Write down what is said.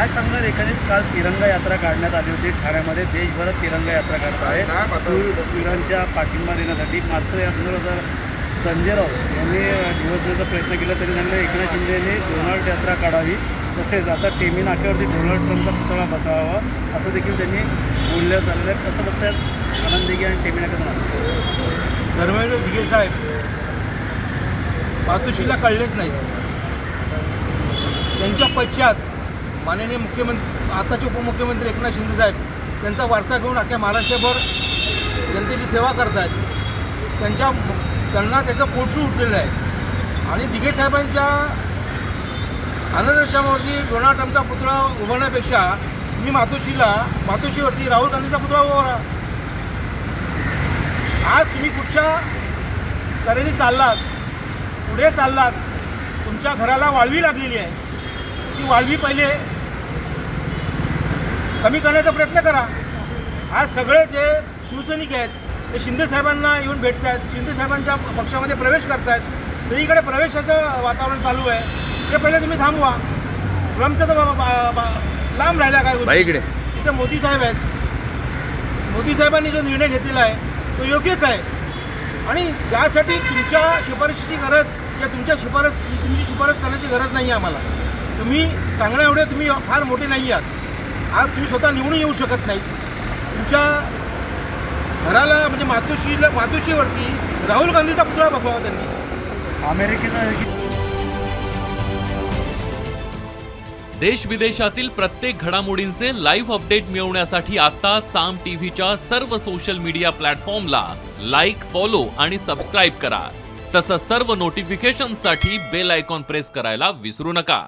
काय सांगणार एकंदरीत काल तिरंगा यात्रा काढण्यात आली होती ठाण्यामध्ये, देशभरात तिरंगा यात्रा काढत आहे वीरांच्या पाठिंबा देण्यासाठी. मात्र या संदर्भात संजय राऊत यांनी दिवसभराचा प्रयत्न केला तरी त्यांना एकनाथ शिंदे यांनी डोनाल्ड यात्रा काढावी, तसेच आता टेमी नाक्यावरती डोनाल्ड ट्रम्पचा पुतळा बसावा असं देखील त्यांनी बोलण्यात आलेलं आहे. कसं बघतात आनंद दिघे आणि टेमी नाक्यात? धर्मेंद्र दिघे साहेब मातोश्रीला कळलेच नाहीत. त्यांच्या पश्चात माननीय मुख्यमंत्री आताचे उपमुख्यमंत्री एकनाथ शिंदे साहेब त्यांचा वारसा घेऊन अख्ख्या महाराष्ट्रभर जनतेची सेवा करत आहेत. त्यांना त्याचं पोटशू उठलेलं आहे. आणि दिघे साहेबांच्या आनंदश्यामावरती डोनाल्ड ट्रम्पचा पुतळा उभारण्यापेक्षा मी मातोश्रीवरती राहुल गांधीचा पुतळा उभारा. आज तुम्ही कुठच्या तऱ्हेने चाललात, पुढे चाललात, तुमच्या घराला वाळवी लागलेली आहे. ती वाळवी पहिले कमी करण्याचा प्रयत्न करा. आज सगळे जे शिवसैनिक आहेत ते शिंदे साहेबांना येऊन भेटत आहेत, शिंदे साहेबांच्या पक्षामध्ये प्रवेश करत आहेत. सगळीकडे प्रवेशाचं वातावरण चालू आहे. ते पहिले तुम्ही थांबवा. ट्रम्पचं तर लांब राहिला काय इकडे तिथे मोदी साहेब आहेत. मोदी साहेबांनी जो निर्णय घेतलेला आहे तो योग्यच आहे. आणि त्यासाठी तुमच्या शिफारशीची गरज किंवा तुमची शिफारस करण्याची गरज नाही आहे आम्हाला. तुम्ही सांगण्या एवढे तुम्ही फार मोठे नाही आहात. आज तुम्ही स्वतः निवडून येऊ शकत नाही. तुमच्या घराला म्हणजे मातोश्रीवरती राहुल गांधीचा पुतळा बसवावा त्यांनी. अमेरिकेनं देश विदेशातील प्रत्येक घडामोडींचे लाईव्ह अपडेट मिळवण्यासाठी आता साम टीव्हीच्या सर्व सोशल मीडिया प्लॅटफॉर्मला लाईक, फॉलो आणि सबस्क्राईब करा. तसंच सर्व नोटिफिकेशनसाठी बेल आयकॉन प्रेस करायला विसरू नका.